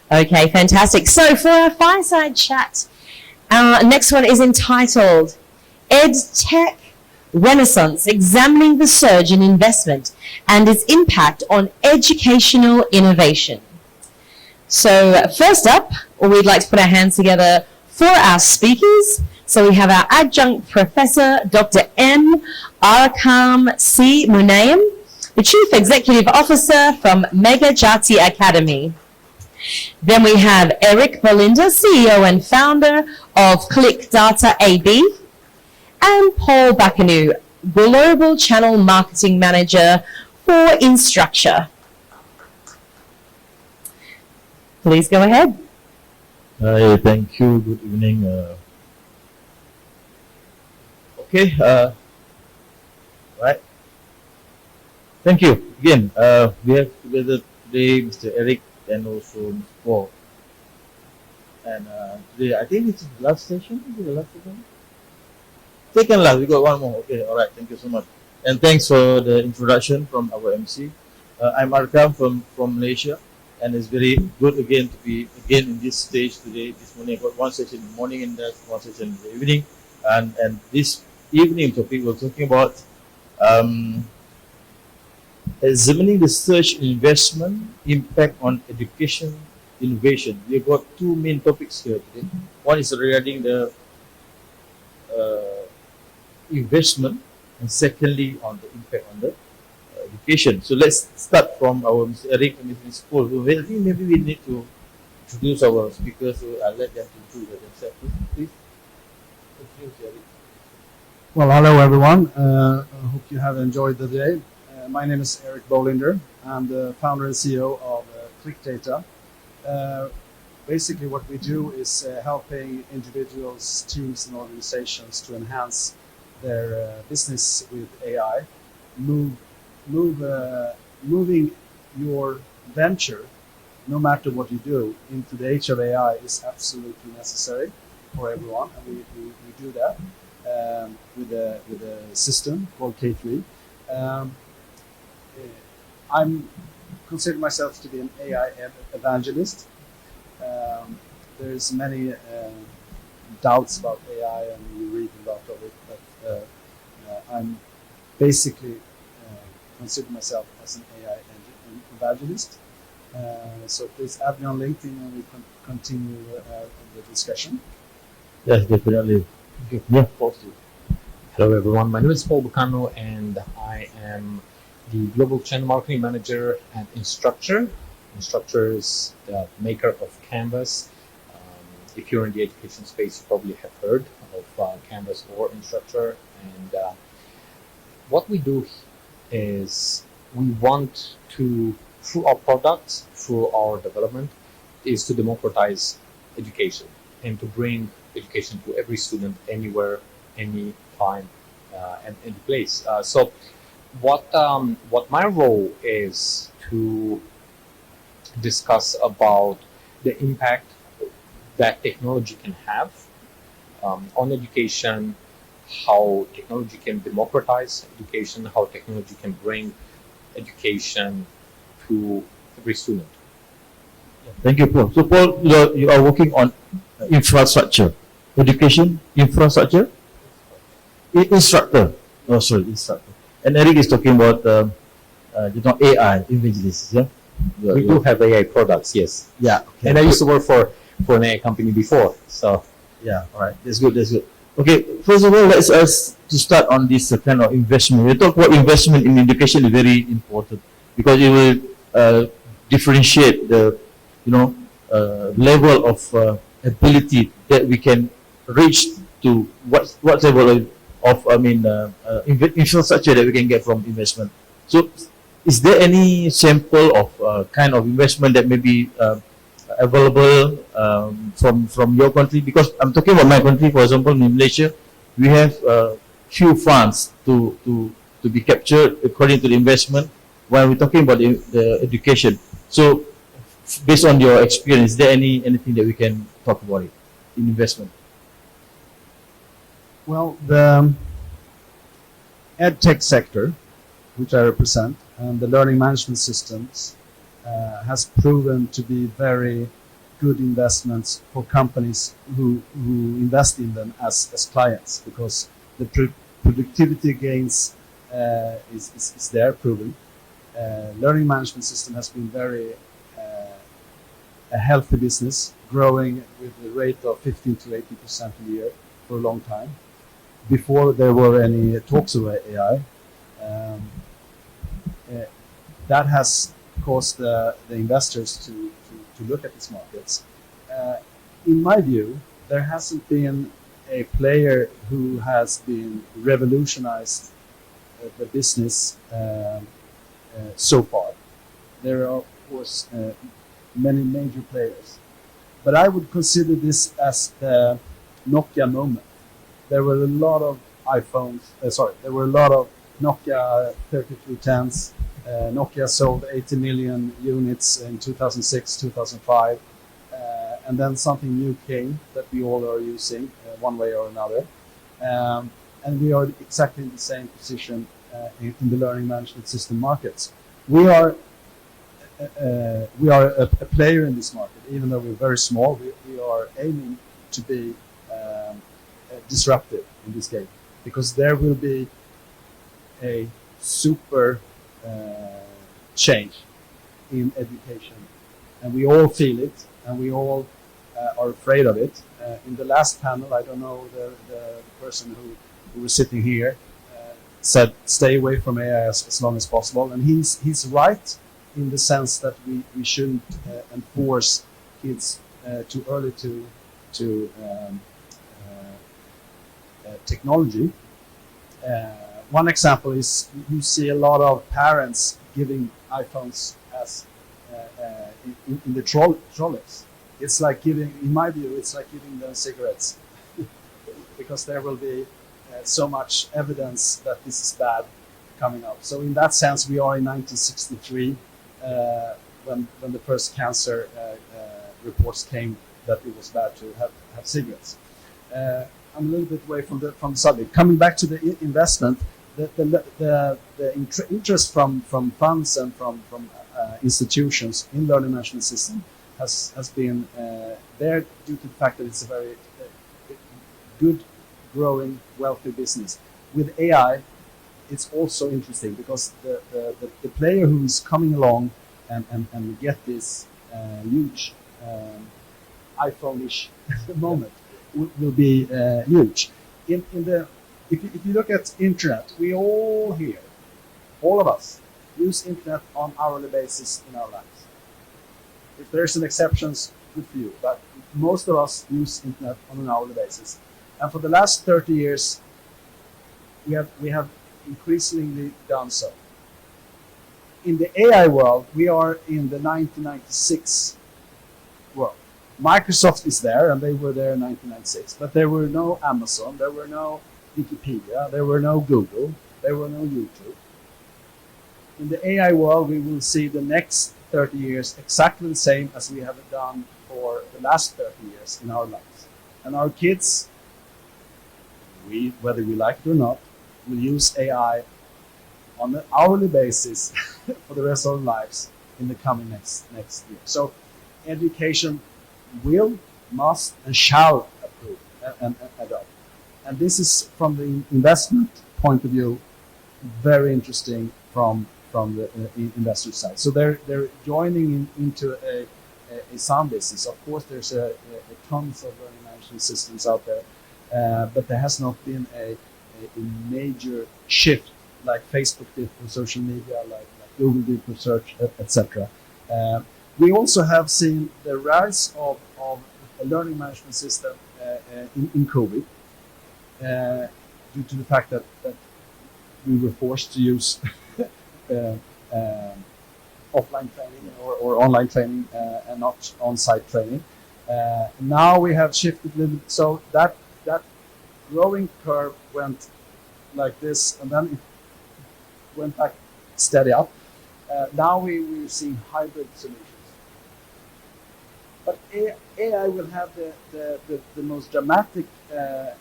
Okay, fantastic. So for our fireside chat, our next one is entitled EdTech Renaissance, Examining the Surge in Investment and Its Impact on Educational Innovation. So first up, we'd like to put our hands together for our speakers. So we have our adjunct professor, Dr. M. Arakam C. Munayam, the Chief Executive Officer from Mega Jati Academy. Then we have Eric Bolinder, CEO and founder of Click Data AB, and Paul Bakanu, Global Channel Marketing Manager for Instructure. Please go ahead. Hi, thank you. Good evening. Right. Thank you again. We have together today Mr. Eric and also Mr. Paul. And today, I think it's the last session. Is it the last session? Second last. We got one more. Okay. All right. Thank you so much. And thanks for the introduction from our MC. I'm Arkam from Malaysia. And it's very good again to be again in this stage today. This morning I got one session in the morning and that one session in the evening. And this evening topic we're talking about examining the search investment impact on education innovation. We've got two main topics here today. One is regarding the investment, and secondly on the impact on the education. So let's start from our Mr. Eric and Mr. Paul. I think maybe we need to introduce our speakers, so I'll let them introduce themselves. Please. Introduce Eric. Well, hello everyone. I hope you have enjoyed the day. My name is Eric Bolinder. I'm the founder and CEO of Click Data. Basically what we do is helping individuals, teams and organizations to enhance their business with AI, moving your venture, no matter what you do, into the age of AI is absolutely necessary for everyone, and we do that with a system called K3. I'm consider myself to be an AI evangelist. There's many doubts about AI, and you read a lot of it, but I'm basically consider myself as an AI evangelist. So please add me on LinkedIn and we can continue the discussion. Yes, definitely. Yeah, positive. Hello everyone, my name is Paul Bakanu and I am the Global Channel Marketing Manager at Instructure. Instructure is the maker of Canvas. If you're in the education space, you probably have heard of Canvas or Instructure. And what we do is we want to, through our products, through our development, is to democratize education and to bring education to every student anywhere, any time, and any place. So what my role is to discuss about the impact that technology can have on education, how technology can democratize education, how technology can bring education to every student. Thank you, Paul. So, Paul, you are working on infrastructure, education, infrastructure, instructor. Oh, sorry, instructor. And Eric is talking about AI evangelists. Yeah, we do have AI products, yes. Yeah, okay. And I used to work for an AI company before, so yeah. All right, that's good. That's good. Okay, first of all, let's to start on this kind of investment. We talk about investment in education is very important because it will differentiate the level of ability that we can reach to what level of infrastructure that we can get from investment. So, is there any sample of kind of investment that may be available from your country? Because I'm talking about my country, for example, in Malaysia, we have few funds to be captured according to the investment while we're talking about the education. So, based on your experience, is there anything that we can talk about it in investment? Well, the EdTech sector, which I represent, and the learning management systems has proven to be very good investments for companies who invest in them as clients, because the productivity gains is there, proven. Learning management system has been very a healthy business, growing with a rate of 15 to 80% a year for a long time, before there were any talks of AI. That has caused the investors to look at these markets. In my view, there hasn't been a player who has been revolutionized the business so far. There are, of course, many major players, but I would consider this as the Nokia moment. There were a lot of there were a lot of Nokia 3310s. Nokia sold 80 million units in 2006, 2005, and then something new came that we all are using one way or another. And we are exactly in the same position in the learning management system markets. We are a player in this market, even though we're very small. We are aiming to be disruptive in this game, because there will be a super change in education, and we all feel it, and we all are afraid of it. In the last panel, I don't know, the person who was sitting here said stay away from AI as long as possible, and he's right in the sense that we shouldn't enforce kids too early to technology. One example is you see a lot of parents giving iPhones as in the trolleys. It's like giving, in my view, it's like giving them cigarettes, because there will be so much evidence that this is bad coming up. So in that sense, we are in 1963 when the first cancer reports came that it was bad to have cigarettes. I'm a little bit away from the subject. Coming back to the investment, the interest from funds and from institutions in learning management system has been there due to the fact that it's a very good, growing, wealthy business. With AI, it's also interesting because the player who is coming along and get this huge iPhone-ish moment will be huge. If you look at internet, we all here, all of us, use internet on hourly basis in our lives. If there's an exceptions, good for you, but most of us use internet on an hourly basis. And for the last 30 years, we have increasingly done so. In the AI world, we are in the 1996 world. Microsoft is there, and they were there in 1996, but there were no Amazon, there were no Wikipedia, there were no Google, there were no YouTube. In the AI world, we will see the next 30 years exactly the same as we have done for the last 30 years in our lives. And our kids, whether we like it or not, will use AI on an hourly basis for the rest of our lives in the coming next year. So education will, must, and shall approve and adopt. And this is, from the investment point of view, very interesting from the investor side. So they're joining into a sound business. Of course, there's a tons of learning management systems out there, but there has not been a major shift like Facebook did for social media, like Google did for search, etc. We also have seen the rise of a learning management system in COVID due to the fact that we were forced to use offline training or online training and not on-site training. Now we have shifted a little bit, so that growing curve went like this, and then it went back steady up. Now we're seeing hybrid solutions. But AI will have the most dramatic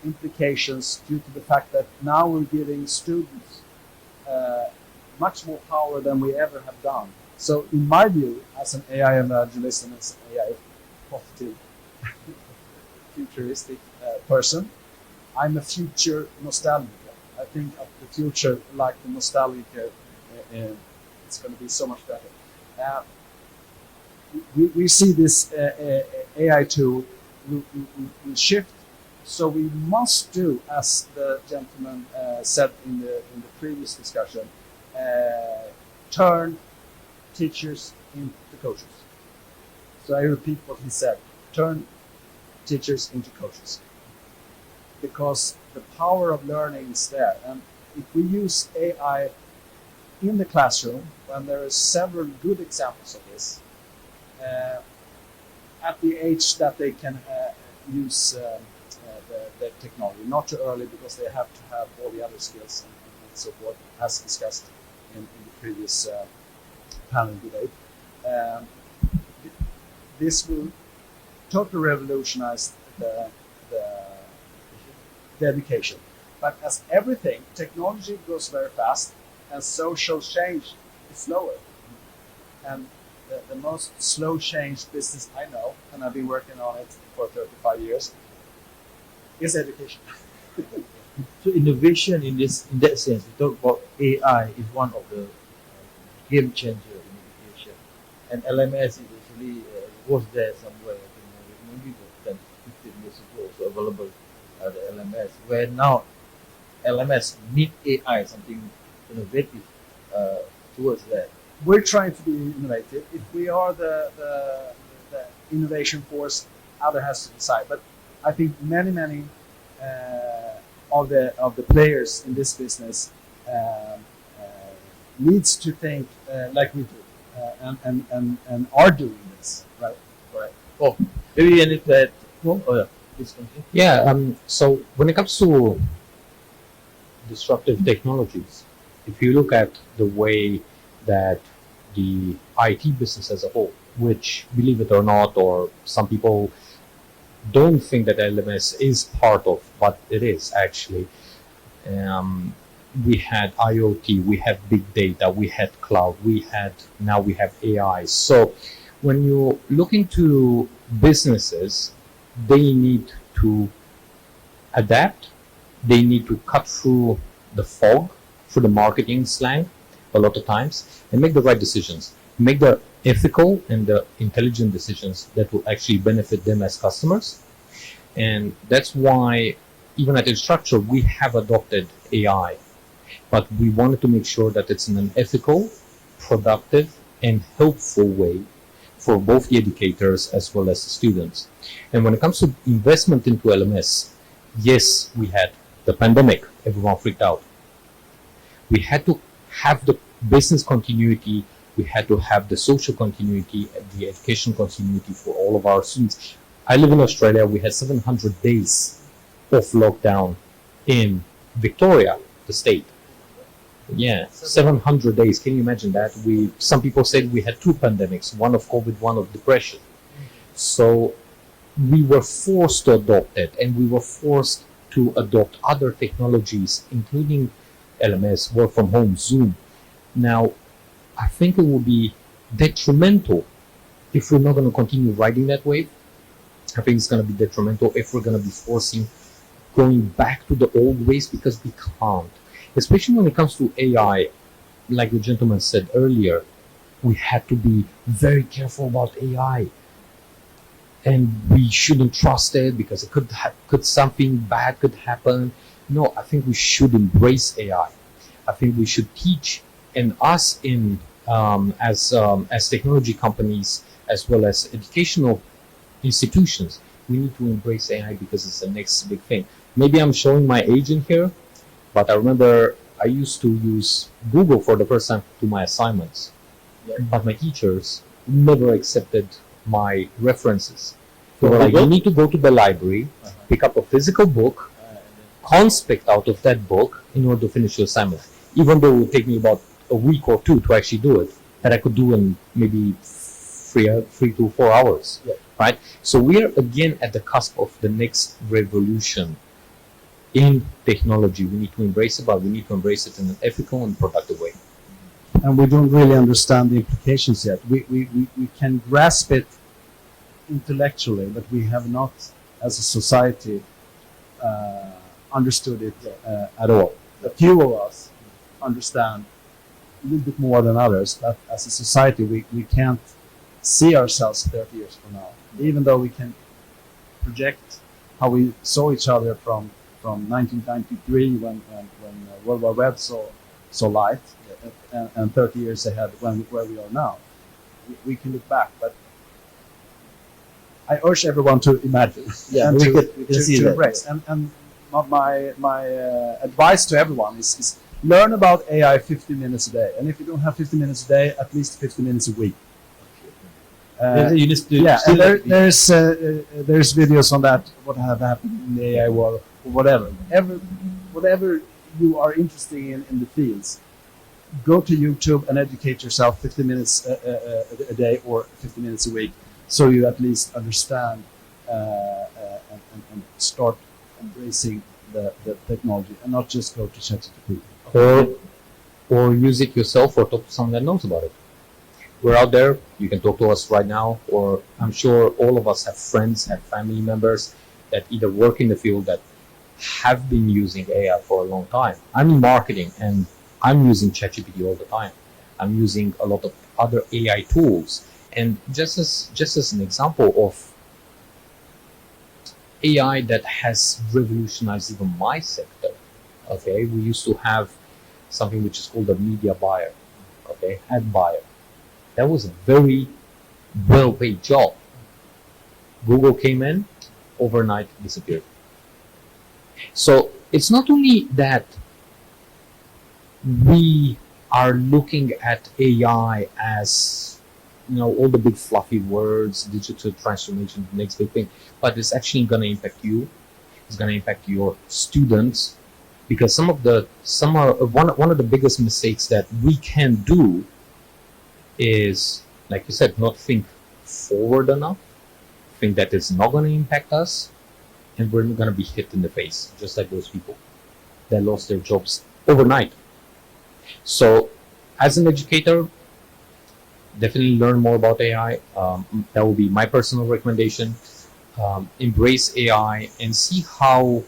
implications due to the fact that now we're giving students much more power than we ever have done. So in my view, as an AI evangelist and as an AI positive, futuristic person. I'm a future nostalgic. I think of the future like the nostalgic. It's going to be so much better. We see this AI tool will shift. So we must do, as the gentleman said in the previous discussion, turn teachers into coaches. So I repeat what he said: turn teachers into coaches, because the power of learning is there. And if we use AI in the classroom, when there are several good examples of this, at the age that they can use the technology, not too early because they have to have all the other skills and so forth, as discussed in the previous panel debate. This will totally revolutionize the education. But as everything, technology goes very fast and social change is slower. And the most slow change business I know, and I've been working on it for 35 years, is education. So innovation in that sense, we talk about AI is one of the game changer in education, and LMS is actually was there somewhere. I think maybe 10, 15 years ago, so available the LMS. Where now LMS meet AI, something innovative towards that. We're trying to be innovative. If we are the innovation force, other has to decide. But I think many of the players in this business needs to think like we do, and are doing this, right? Right. Oh, maybe I need to add. Oh yeah, please continue. Yeah. So when it comes to disruptive technologies, if you look at the way that the IT business as a whole, which, believe it or not, or some people don't think that LMS is part of, but it is actually. We had IoT, we had big data, we had cloud, now we have AI. So when you look into businesses, they need to adapt, they need to cut through the fog, through the marketing slang a lot of times, and make the right decisions, make the ethical and the intelligent decisions that will actually benefit them as customers. And that's why even at Instructure we have adopted AI, but we wanted to make sure that it's in an ethical, productive, and helpful way for both the educators as well as the students. And when it comes to investment into LMS, yes, we had the pandemic, everyone freaked out. We had to have the business continuity, we had to have the social continuity, the education continuity for all of our students. I live in Australia, we had 700 days of lockdown in Victoria, the state. Yeah, 700 days. Can you imagine that? Some people said we had two pandemics, one of COVID, one of depression. So we were forced to adopt it, and we were forced to adopt other technologies, including LMS, work from home, Zoom. Now, I think it will be detrimental if we're not going to continue riding that wave. I think it's going to be detrimental if we're going to be forcing going back to the old ways, because we can't. Especially when it comes to AI, like the gentleman said earlier, we have to be very careful about AI. And we shouldn't trust it because it could something bad could happen. No, I think we should embrace AI. I think we should teach, and us in as technology companies as well as educational institutions, we need to embrace AI because it's the next big thing. Maybe I'm showing my age in here, but I remember I used to use Google for the first time to my assignments. Yeah. But my teachers never accepted my references. They were like, Google? you need to go to the library, pick up a physical book, conspect out of that book in order to finish your assignment. Even though it would take me about a week or two to actually do it, that I could do in maybe 3 to 4 hours. Yeah. Right? So we are again at the cusp of the next revolution in technology. We need to embrace it, but we need to embrace it in an ethical and productive way. And we don't really understand the implications yet. We can grasp it intellectually, but we have not, as a society, understood it at all. A few of us understand a little bit more than others, but as a society, we can't see ourselves 30 years from now, even though we can project how we saw each other from 1993 when World Wide Web saw light, and 30 years ahead where we are now. We can look back, but I urge everyone to imagine and we can see to that. embrace. And my advice to everyone is learn about AI 50 minutes a day. And if you don't have 50 minutes a day, at least 50 minutes a week. You need to Yeah, still- and there's videos on that, what have happened in the AI world, or whatever. Whatever you are interested in the fields, go to YouTube and educate yourself 50 minutes a day or 50 minutes a week, so you at least understand and start embracing the technology, and not just go to ChatGPT. Or use it yourself, or talk to someone that knows about it. We're out there. You can talk to us right now, or I'm sure all of us have friends, have family members that either work in the field that have been using AI for a long time. I'm in marketing, and I'm using ChatGPT all the time. I'm using a lot of other AI tools. And just as an example of AI that has revolutionized even my sector, okay, we used to have something which is called a media buyer, okay, ad buyer. That was a very well-paid job. Google came in, overnight disappeared. So it's not only that we are looking at AI as, you know, all the big fluffy words, digital transformation, the next big thing, but it's actually going to impact you. It's going to impact your students, because one of the biggest mistakes that we can do is, like you said, not think forward enough, think that it's not going to impact us, and we're going to be hit in the face, just like those people that lost their jobs overnight. So, as an educator, definitely learn more about AI. That will be my personal recommendation. Embrace AI and see how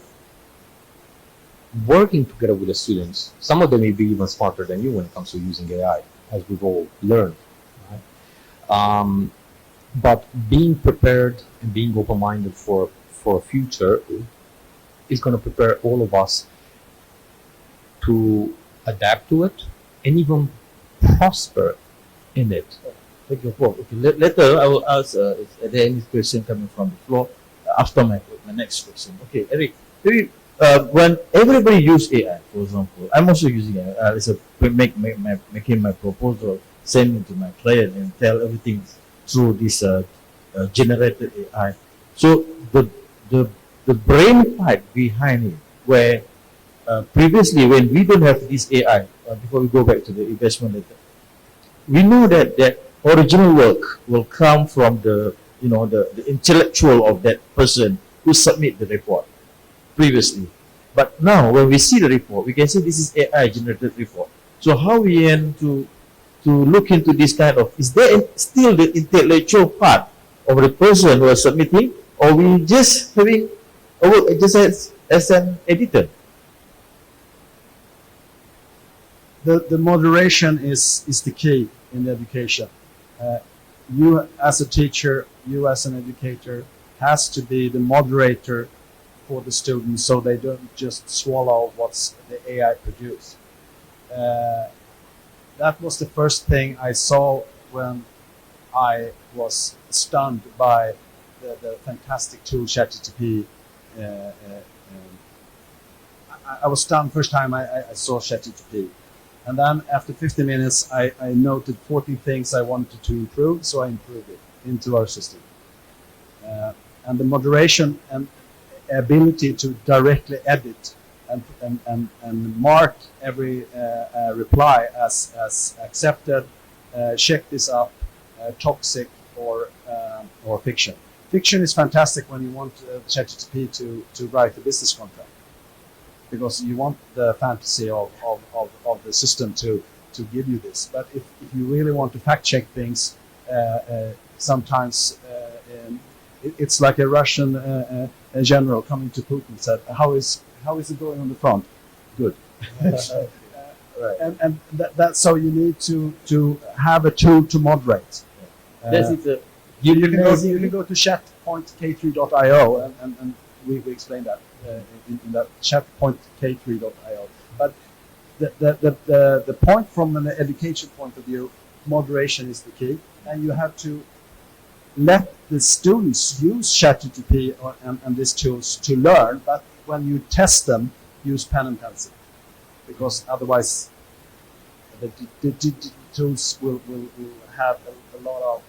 working together with the students, some of them may be even smarter than you when it comes to using AI, as we've all learned. Right? But being prepared and being open-minded for a future is going to prepare all of us to adapt to it and even prosper in it. Thank you, Paul. Okay, later I will ask are there any question coming from the floor after my next question. Okay, Eric, when everybody use AI, for example, I'm also using AI as a making my proposal, sending to my client and tell everything through this generated AI. So the brain part behind it, where previously when we don't have this AI, before we go back to the investment later, we know that original work will come from the intellectual of that person who submit the report previously. But now when we see the report, we can say this is AI generated report. So how we aim to look into this kind of, is there still the intellectual part of the person who is submitting, or we just having just as an editor? The moderation is the key in the education. You as a teacher, you as an educator, has to be the moderator for the students, so they don't just swallow what's the AI produce. That was the first thing I saw when I was stunned by the fantastic tool ChatGPT. I was stunned first time I saw ChatGPT. And then after 50 minutes, I noted 14 things I wanted to improve, so I improved it into our system. And the moderation and ability to directly edit and mark every reply as accepted, check this up, toxic or fiction. Fiction is fantastic when you want ChatGPT to write a business contract, because you want the fantasy of the system to give you this. But if you really want to fact check things, sometimes it's like a Russian a general coming to Putin and said, "How is it going on the front?" Good. And that's so you need to have a tool to moderate. That's it. You can go to chat.k3.io and we explained that in that chat.k3.io. But the point from an education point of view, moderation is the key, and you have to let the students use ChatGPT and these tools to learn. But when you test them, use pen and pencil, because otherwise the tools will have a lot of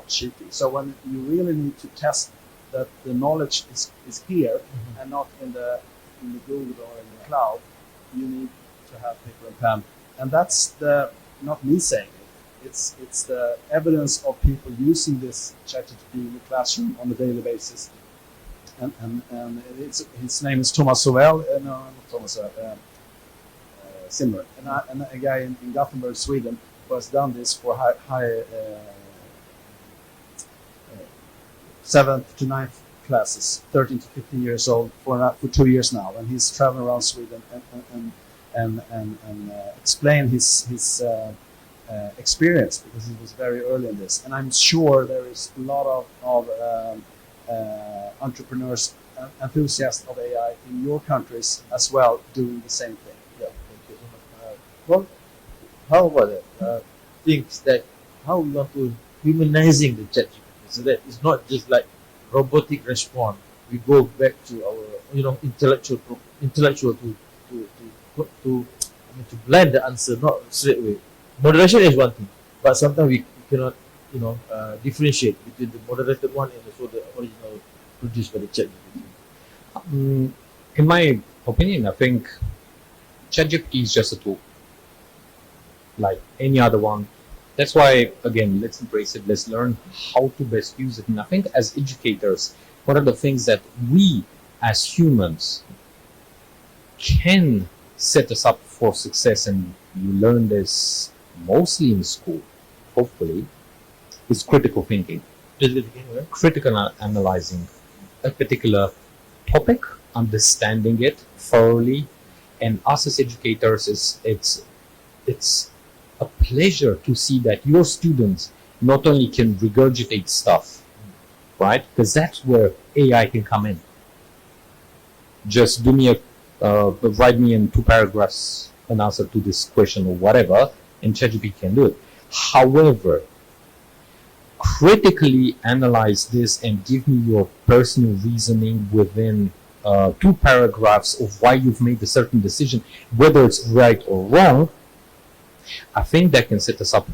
cheating. So when you really need to test that the knowledge is here and not in the Google or in the cloud, you need to have paper and pen. And that's not me saying it. It's the evidence of people using this ChatGPT in the classroom on a daily basis. And his name is Thomas Sowell, no, not Thomas, Simmer, and a guy in Gothenburg, Sweden, who has done this for high 7th to 9th classes, 13 to 15 years old, for 2 years now, and he's traveling around Sweden and explain his experience, because he was very early in this. And I'm sure there is a lot of entrepreneurs, enthusiasts of AI in your countries as well, doing the same thing. Yeah, thank you so much. Well, how about that? Things that how we want to humanizing the ChatGPT, so that it's not just like robotic response. We go back to our intellectual to blend the answer, not straight away. Moderation is one thing, but sometimes we cannot differentiate between the moderated one and also the original produced by the ChatGPT. In my opinion, I think ChatGPT is just a tool, like any other one. That's why, again, let's embrace it. Let's learn how to best use it. And I think as educators, what are the things that we as humans can set us up for success, and you learn this mostly in school, hopefully, is critical thinking. Critical analyzing a particular topic, understanding it thoroughly, and us as educators, it's a pleasure to see that your students not only can regurgitate stuff, right? Because that's where AI can come in. Just write me in 2 paragraphs an answer to this question or whatever, and ChatGPT can do it. However, critically analyze this and give me your personal reasoning within 2 paragraphs of why you've made a certain decision, whether it's right or wrong. I think that can set us up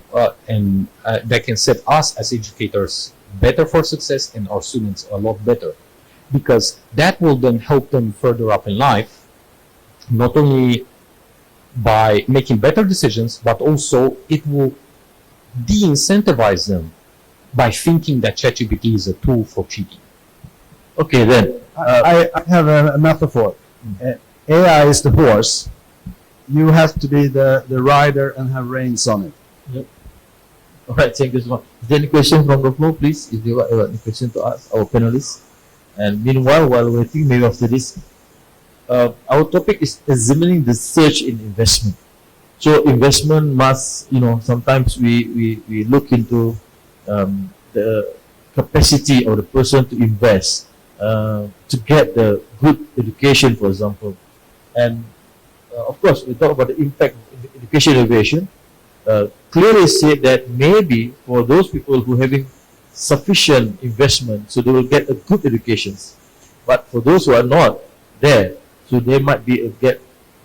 and that can set us as educators better for success, and our students a lot better, because that will then help them further up in life, not only by making better decisions, but also it will de-incentivize them by thinking that ChatGPT is a tool for cheating. Okay, then. I have a metaphor. AI is the horse. You have to be the rider and have reins on it. Yep. All right, thank you so much. Is there any question from the floor, please? If you have any question to ask our panelists. And meanwhile, while waiting, maybe after this, our topic is examining the surge in investment. So investment must, sometimes we look into the capacity of the person to invest to get the good education, for example. And of course, we talk about the impact of education innovation. Clearly said that maybe for those people who having sufficient investment, so they will get a good education. But for those who are not there, so they might be get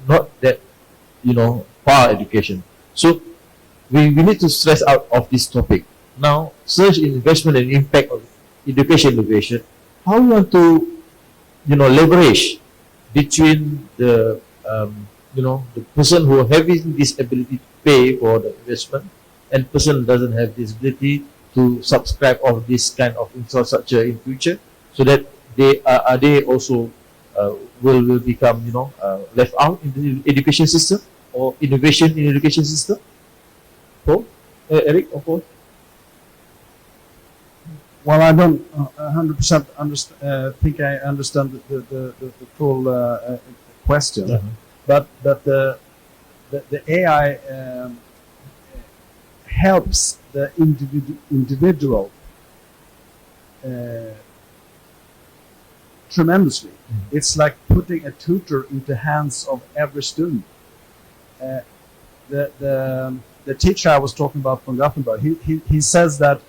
not that far education. So we need to stress out of this topic. Now, surge in investment and impact of education innovation. How we want to leverage between the the person who having this ability to pay for the investment and person doesn't have this ability to subscribe of this kind of infrastructure in future, so that they also will become left out in the education system or innovation in education system. Paul, Eric, or Paul? Well, I don't 100% think I understand the full question, but the AI helps the individual tremendously. It's like putting a tutor into the hands of every student. The teacher I was talking about from Gothenburg, he says that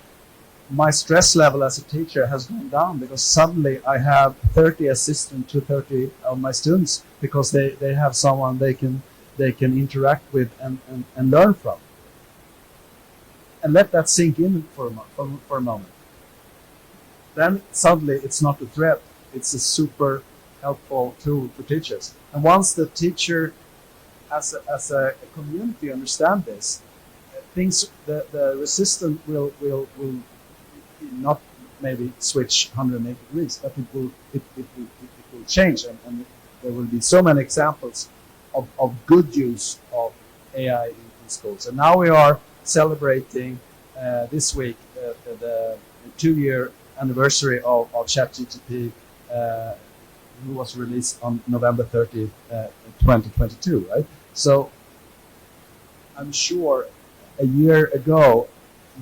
my stress level as a teacher has gone down because suddenly I have 30 assistants to 30 of my students because they have someone they can interact with and learn from. And let that sink in for a moment. Then suddenly it's not a threat. It's a super helpful tool for teachers. And once the teacher as a community understand this, the resistance will not maybe switch 180 degrees, but it will change, and there will be so many examples of good use of AI in schools. And now we are celebrating this week the 2-year anniversary of ChatGPT, who was released on November 30th, 2022, right? So I'm sure a year ago,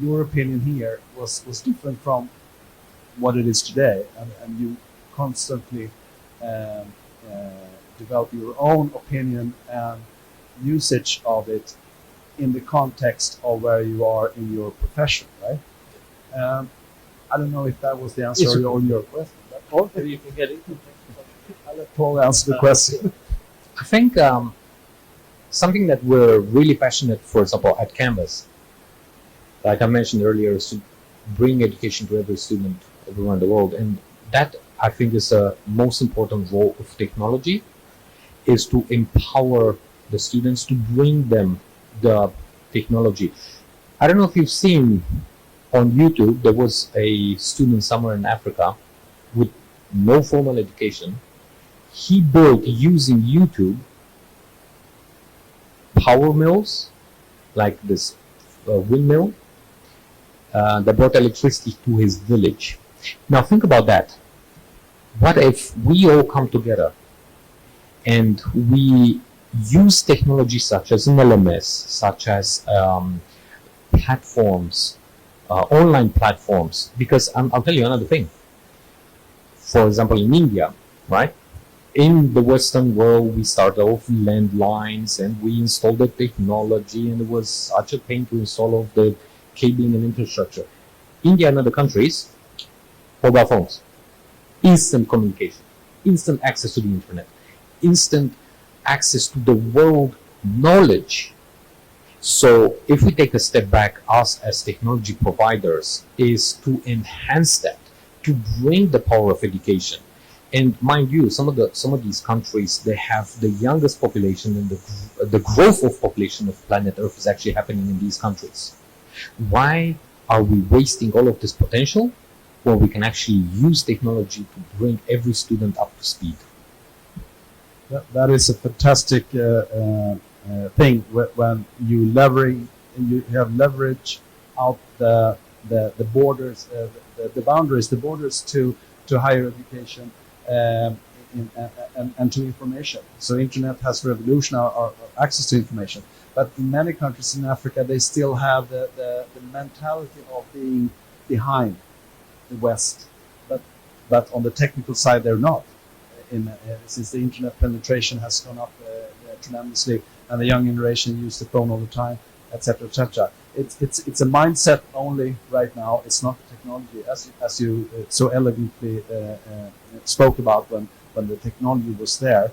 your opinion here was different from what it is today, and you constantly develop your own opinion and usage of it in the context of where you are in your profession, right? I don't know if that was the answer on your question. Paul, maybe you can get it. I'll let Paul answer the question. I think something that we're really passionate, for example, at Canvas, like I mentioned earlier, is to bring education to every student around the world. And that, I think, is the most important role of technology, is to empower the students, to bring them the technology. I don't know if you've seen on YouTube, there was a student somewhere in Africa with no formal education. He built, using YouTube, power mills, like this windmill, that brought electricity to his village. Now think about that. What if we all come together and we use technology such as an LMS, such as platforms, online platforms? Because I'll tell you another thing. For example, in India, right? In the Western world, we started off landlines and we installed the technology, and it was such a pain to install all of the cabling and infrastructure. India and other countries, mobile phones, instant communication, instant access to the internet, instant access to the world knowledge. So if we take a step back, us as technology providers is to enhance that, to bring the power of education. And mind you, some of these countries, they have the youngest population, and the growth of population of planet Earth is actually happening in these countries. Why are we wasting all of this potential when we can actually use technology to bring every student up to speed? That is a fantastic thing when you have leverage out the borders, the boundaries, the borders to higher education and to information. So internet has revolutionized our access to information. But in many countries in Africa, they still have the mentality of being behind the West. But on the technical side, they're not. Since the internet penetration has gone up tremendously, and the young generation use the phone all the time, etc., etc. It's a mindset only right now. It's not the technology, as you so elegantly spoke about when the technology was there.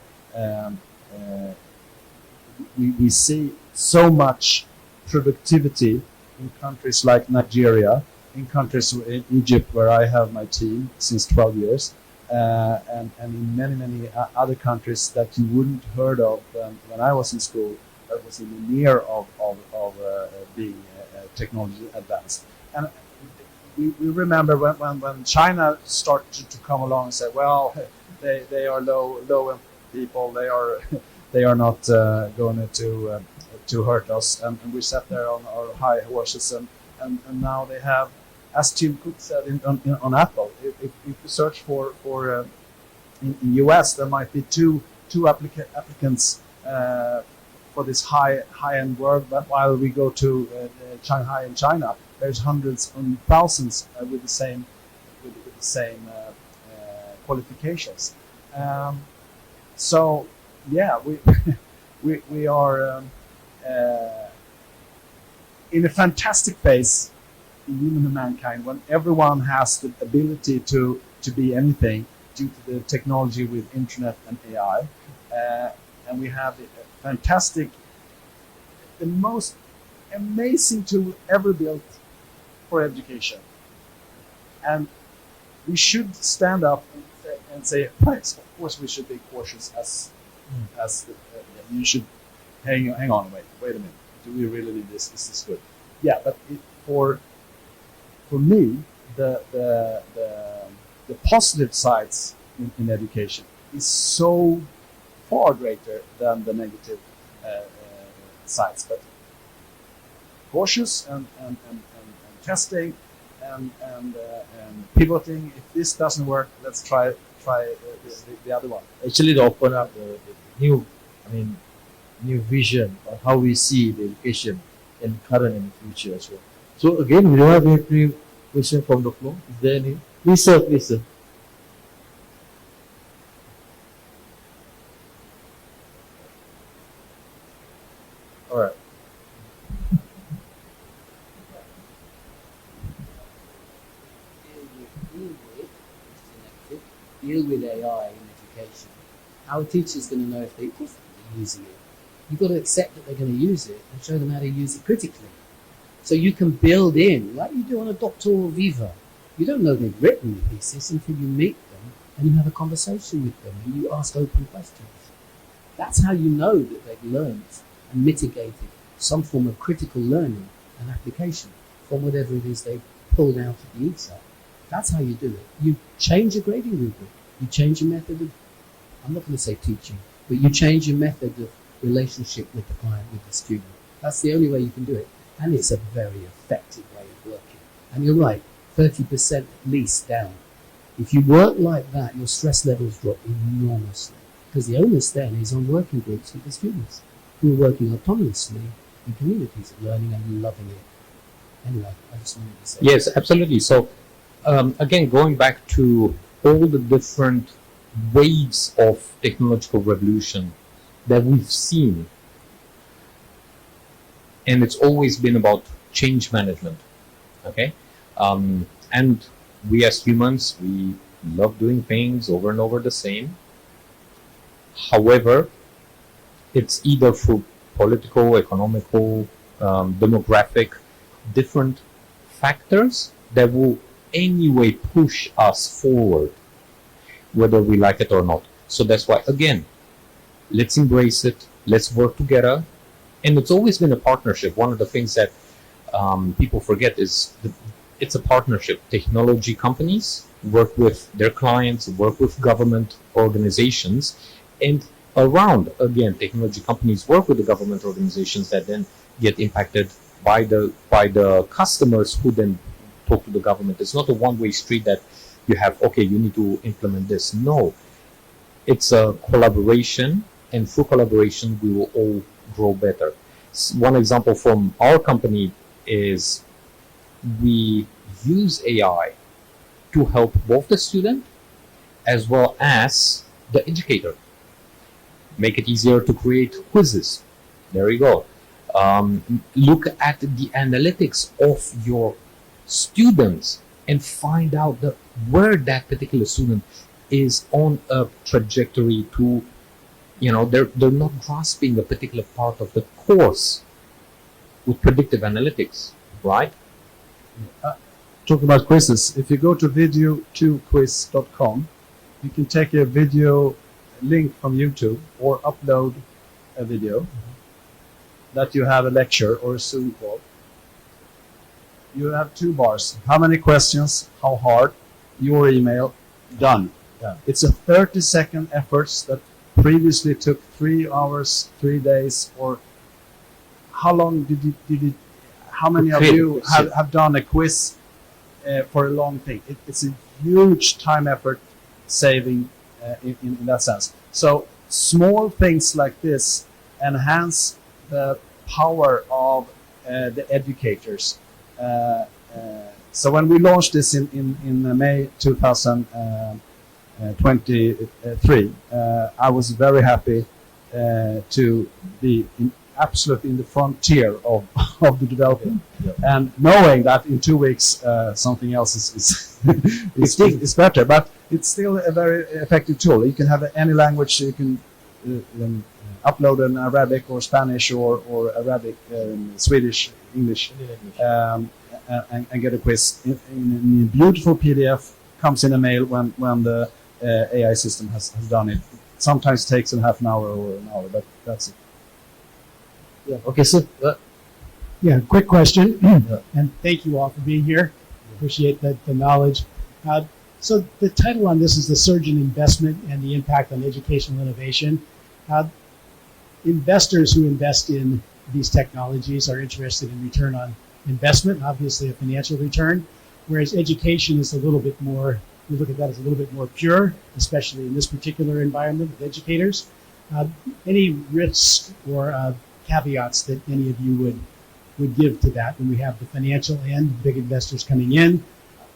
We see so much productivity in countries like Nigeria, in countries in Egypt, where I have my team since 12 years, and in many other countries that you wouldn't heard of when I was in school, that was in the near of being technology advanced. And we remember when China started to come along and say, well, they are low people, they are not going to hurt us, and we sat there on our high horses, and now they have as Tim Cook said on Apple, if you search for in US, there might be two applicants for this high-end work, but while we go to Shanghai in China, there's hundreds and thousands with the same qualifications. So yeah, we are in a fantastic phase in human mankind when everyone has the ability to be anything due to the technology with internet and AI, and we have a fantastic, the most amazing tool ever built for education, and we should stand up and say, thanks. Of course, we should be cautious as you should hang on, wait a minute. Do we really need this? Is this good? Yeah, but for me, the positive sides in education is so far greater than the negative sides. But cautious and testing and pivoting. If this doesn't work, let's try the other one. Actually, to open up the new vision of how we see the education in current and future as well. So again, we don't have any question from the floor. Is there any? Please, sir. Please, sir. All right. Deal with AI in education. How are teachers going to know if they're using it? You've got to accept that they're going to use it and show them how to use it critically. So you can build in, like you do on a doctoral viva. You don't know they've written the thesis until you meet them and you have a conversation with them and you ask open questions. That's how you know that they've learned and mitigated some form of critical learning and application from whatever it is they pulled out of the exam. That's how you do it. You change your grading rubric. You change your method of, I'm not going to say teaching, but you change your method of relationship with the client, with the student. That's the only way you can do it. And it's a very effective way of working. And you're right, 30% at least down. If you work like that, your stress levels drop enormously. Because the onus then is on working groups with the students who are working autonomously in communities of learning and loving it. Anyway, I just wanted to say Yes, absolutely. So again, going back to all the different waves of technological revolution that we've seen, and it's always been about change management, okay? And we as humans, we love doing things over and over the same. However, it's either through political, economical, demographic, different factors that will anyway push us forward, whether we like it or not. So that's why, again, let's embrace it, let's work together. And it's always been a partnership. One of the things that people forget is it's a partnership. Technology companies work with their clients, work with government organizations, and around, again, technology companies work with the government organizations that then get impacted by the customers who then talk to the government. It's not a one-way street that you have, okay, you need to implement this. No, it's a collaboration, and through collaboration, we will all grow better. One example from our company is we use AI to help both the student as well as the educator. Make it easier to create quizzes. There you go. Look at the analytics of your students and find out where that particular student is on a trajectory to, they're not grasping a particular part of the course with predictive analytics, right? Talking about quizzes, if you go to video2quiz.com, you can take a video link from YouTube or upload a video that you have a lecture or a Zoom call. You have 2 bars. How many questions? How hard? Your email. Done. Yeah. It's a 30-second efforts that previously took 3 hours, 3 days, or how long did you how many of you have done a quiz for a long thing. It's a huge time effort saving in that sense. So small things like this enhance the power of the educators. So when we launched this in May 2023, I was very happy to be absolutely in the frontier of the development, and knowing that in 2 weeks something else is better, but it's still a very effective tool. You can have any language. You can upload an Arabic or Spanish or Arabic, Swedish, English, and get a quiz in a beautiful PDF. Comes in a mail when the AI system has done it. Sometimes takes a half an hour or an hour, but that's it. Yeah. Okay, so Yeah, quick question, and thank you all for being here. Appreciate the knowledge. So the title on this is The Surge in Investment and the Impact on Educational Innovation. Investors who invest in these technologies are interested in return on investment, obviously a financial return, whereas education is a little bit more, we look at that as a little bit more pure, especially in this particular environment of educators. Any risks or caveats that any of you would give to that when we have the financial and big investors coming in,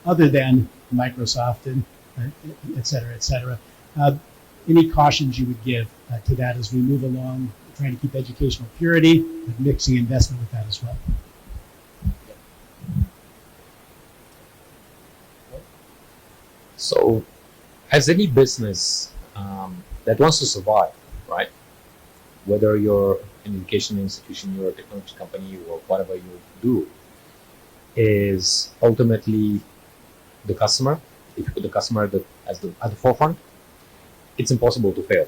other than Microsoft and et cetera, any cautions you would give to that as we move along, trying to keep educational purity, but mixing investment with that as well? So, as any business that wants to survive, right? Whether you're an education institution, you're a technology company, or whatever you do, is ultimately the customer. If you put the customer at the forefront, it's impossible to fail.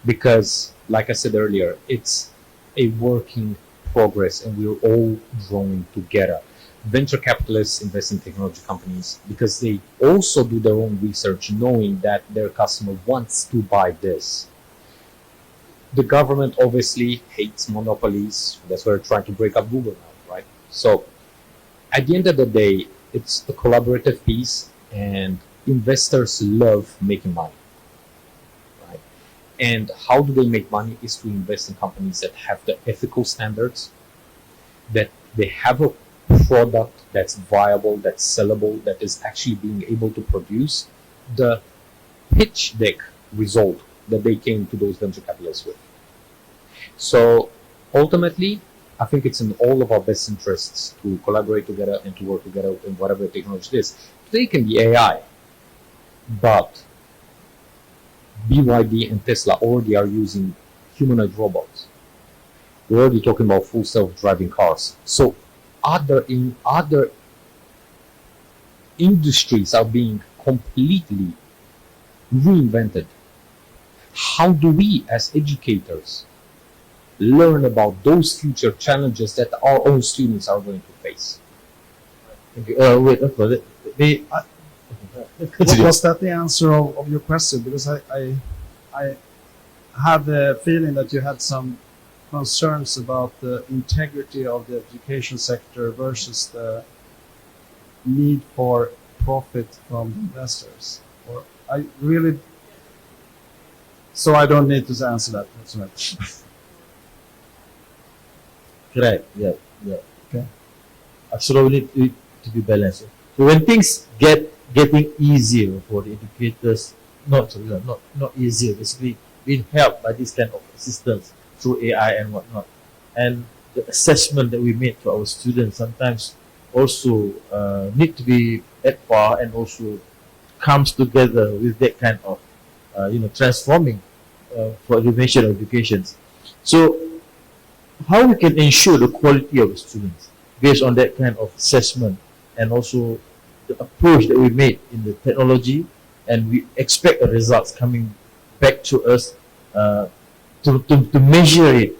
Because, like I said earlier, it's a working progress, and we're all growing together. Venture capitalists invest in technology companies because they also do their own research, knowing that their customer wants to buy this. The government obviously hates monopolies. That's why they're trying to break up Google now, right? So at the end of the day, it's a collaborative piece, and investors love making money, right? And how do they make money is to invest in companies that have the ethical standards, that they have a product that's viable, that's sellable, that is actually being able to produce the pitch deck result that they came to those venture capitalists with. So ultimately, I think it's in all of our best interests to collaborate together and to work together in whatever technology it is. Today can be AI, but BYD and Tesla already are using humanoid robots. We're already talking about full self-driving cars. So other industries are being completely reinvented. How do we as educators learn about those future challenges that our own students are going to face? wait, Was that the answer of your question? Because I had the feeling that you had some concerns about the integrity of the education sector versus the need for profit from investors. Or I really, so I don't need to answer that. That's right. Correct. Yeah. Okay. Absolutely need to be balanced. So when things getting easier for the educators, not easier, basically being helped by this kind of assistance through AI and whatnot, and the assessment that we make to our students sometimes also need to be at par, and also comes together with that kind of transforming for the nation of educations. So how we can ensure the quality of the students based on that kind of assessment, and also the approach that we made in the technology, and we expect the results coming back to us to measure it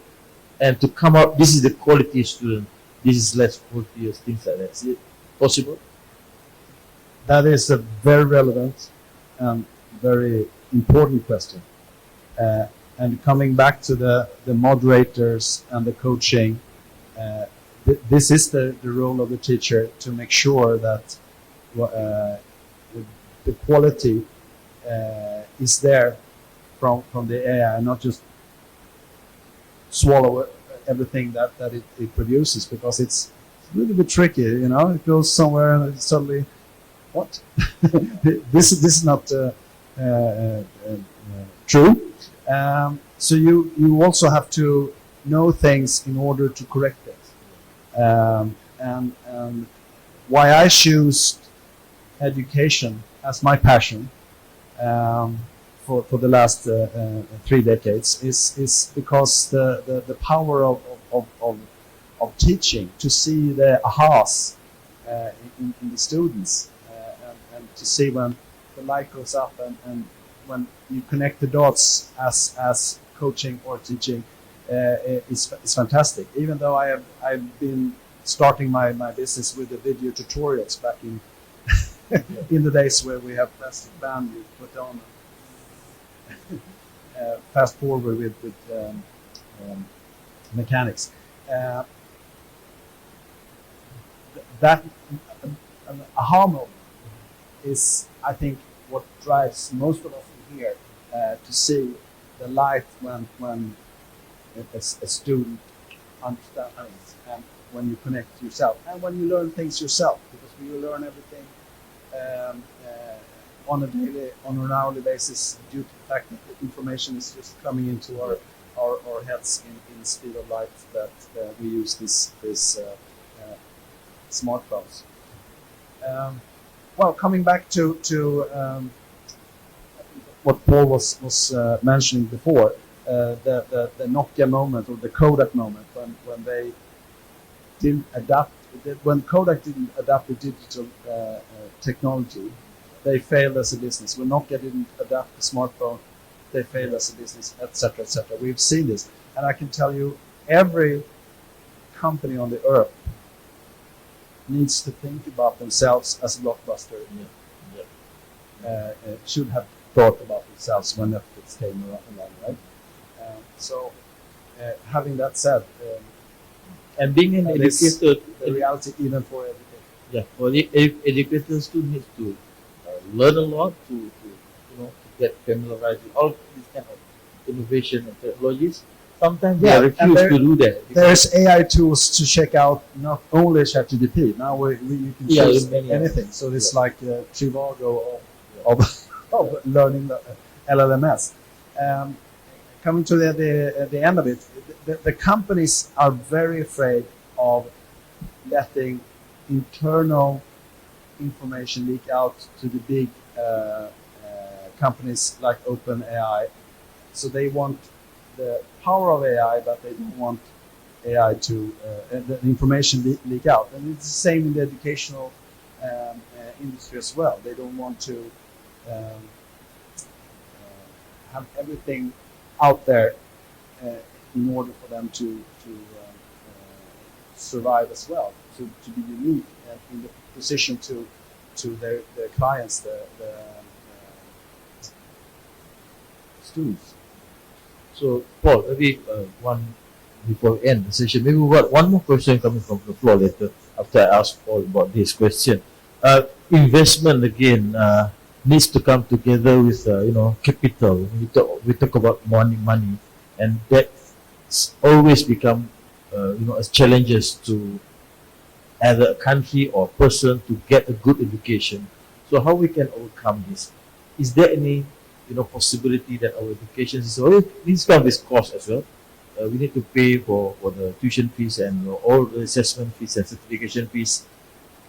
and to come out, this is the quality student, this is less quality, things like that. Is it possible? That is a very relevant and very important question. And coming back to the moderators and the coaching, this is the role of the teacher to make sure that the quality is there from the AI, and not just swallow everything that it produces, because it's a little bit tricky, you know. It goes somewhere and suddenly, what? this is not true. So you also have to know things in order to correct it. And why I choose education as my passion for the last 3 decades is because the power of teaching, to see the ahas in the students, and to see when the light goes up and when you connect the dots as coaching or teaching, is fantastic. Even though I've been starting my business with the video tutorials back in in the days where we have plastic band you put on, fast forward with mechanics. That an aha moment is, I think, what drives most of us in here to see the light when a student understands things, and when you connect yourself, and when you learn things yourself, because we learn everything on an hourly basis, due to the fact that the information is just coming into our heads in the speed of light that we use this smartphones. Well, coming back to what Paul was mentioning before, the Nokia moment or the Kodak moment, when they didn't adapt, when Kodak didn't adapt the digital technology, they failed as a business. When Nokia didn't adapt the smartphone, they failed as a business, etc., etc. We've seen this, and I can tell you, every company on the earth needs to think about themselves as a blockbuster. Should have thought about themselves when Netflix came along, right? So, having that said, And being an this educator, the reality even for education. yeah, for the educators too need to learn a lot to get familiarized with all these kind of innovation and technologies. Sometimes Yeah, they and refuse to do that. There's AI tools to check out not only ChatGPT. Now you can Yeah, choose many anything. So it's like Trivago of learning the LLMS. Coming to the end of it, the companies are very afraid of letting internal information leak out to the big companies like OpenAI. So they want the power of AI, but they don't want AI to the information leak out. And it's the same in the educational industry as well. They don't want to have everything out there in order for them to survive as well, to be unique and in the position to their clients, the students. So, Paul, maybe one before we end the session, maybe we got one more question coming from the floor later after I ask Paul about this question. Investment again needs to come together with capital. We talk about money, and that's always become as challenges to either a country or person to get a good education. So how we can overcome this? Is there any possibility that our education system needs to have this cost as well? We need to pay for the tuition fees and all the assessment fees and certification fees.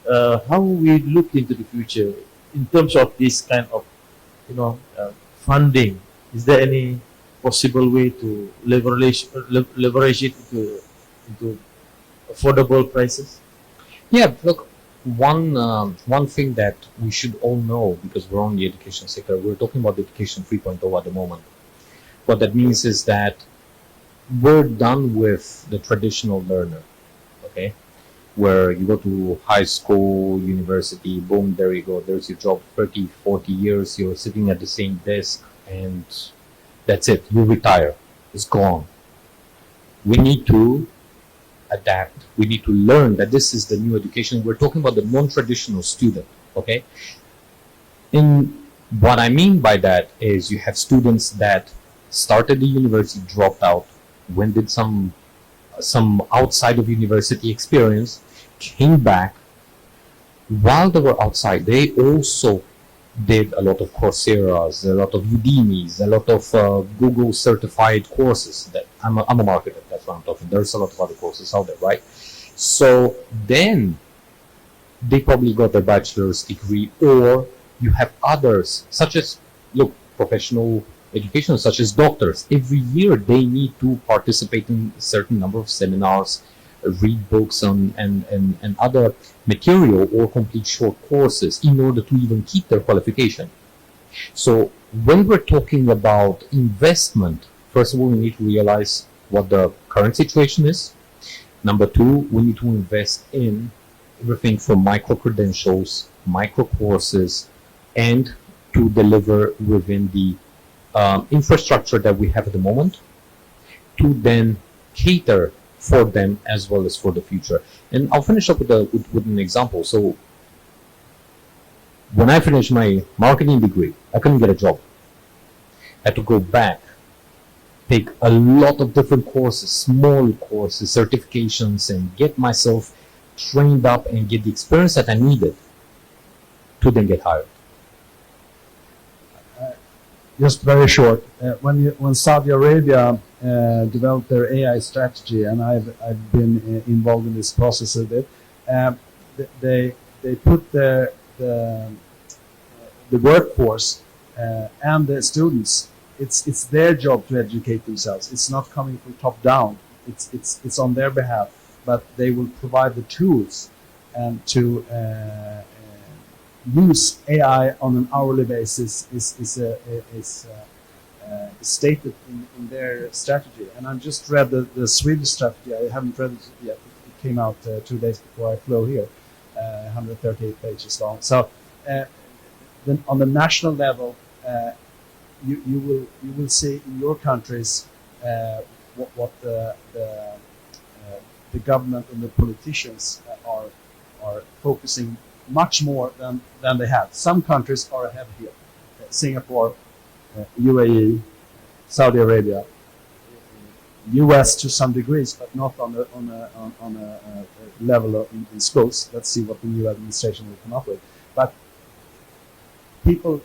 How we look into the future in terms of this kind of funding? Is there any possible way to leverage it into affordable prices? Yeah, look, one thing that we should all know, because we're on the education sector, we're talking about education 3.0 at the moment. What that means is that we're done with the traditional learner, okay? Where you go to high school, university, boom, there you go. There's your job, 30, 40 years, you're sitting at the same desk, and that's it. You retire. It's gone. We need to adapt. We need to learn that this is the new education. We're talking about the non-traditional student, okay? And what I mean by that is you have students that started the university, dropped out, went did some outside of university experience, came back. While they were outside, they also did a lot of Coursera's, a lot of Udemy's, a lot of Google certified courses. That I'm a marketer, that's what I'm talking. There's a lot of other courses out there, right? So then they probably got their bachelor's degree, or you have others, such as, look, professional education, such as doctors. Every year they need to participate in a certain number of seminars, read books and other material, or complete short courses in order to even keep their qualification. So when we're talking about investment, first of all, we need to realize what the current situation is. Number two, we need to invest in everything from micro credentials, micro courses, and to deliver within the infrastructure that we have at the moment, to then cater for them as well as for the future. And I'll finish up with an example. So when I finished my marketing degree, I couldn't get a job. I had to go back, take a lot of different courses, small courses, certifications, and get myself trained up and get the experience that I needed to then get hired. Just very short. When Saudi Arabia developed their AI strategy, and I've been involved in this process a bit, they put the workforce and the students. It's their job to educate themselves. It's not coming from top down. It's on their behalf, but they will provide the tools to use AI on an hourly basis is stated in their strategy. And I just read the Swedish strategy. I haven't read it yet. It came out 2 days before I flew here, 138 pages long. So then on the national level, you will see in your countries what the government and the politicians are focusing much more than they have. Some countries are ahead here. Singapore, UAE, Saudi Arabia, US to some degrees, but not on a level in schools. Let's see what the new administration will come up with. But people,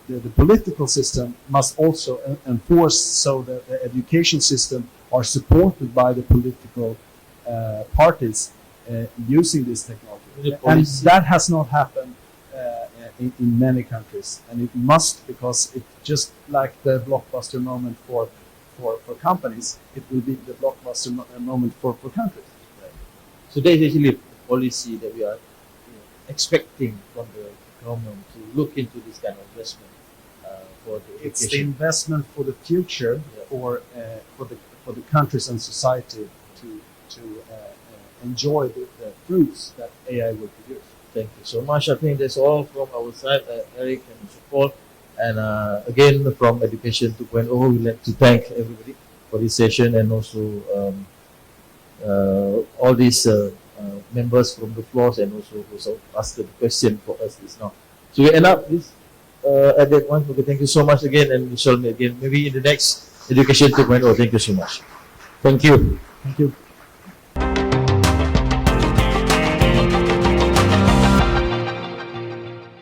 the political system must also enforce so that the education system are supported by the political parties using this technology. And that has not happened in many countries, and it must, because it just like the blockbuster moment for companies, it will be the blockbuster moment for countries. Right. So there is actually a policy that we are expecting from the government to look into this kind of investment for the It's the education. investment for the future, for the countries and society to enjoy the fruits that AI will produce. Thank you so much. I think that's all from our side, Eric and Paul. And again, from Education 2.0, we'd like to thank everybody for this session, and also all these members from the floors, and also who asked the question for us this now. So we end up this at that one. Okay, thank you so much again, and we shall meet again maybe in the next Education 2.0. Thank you so much. Thank you. Thank you.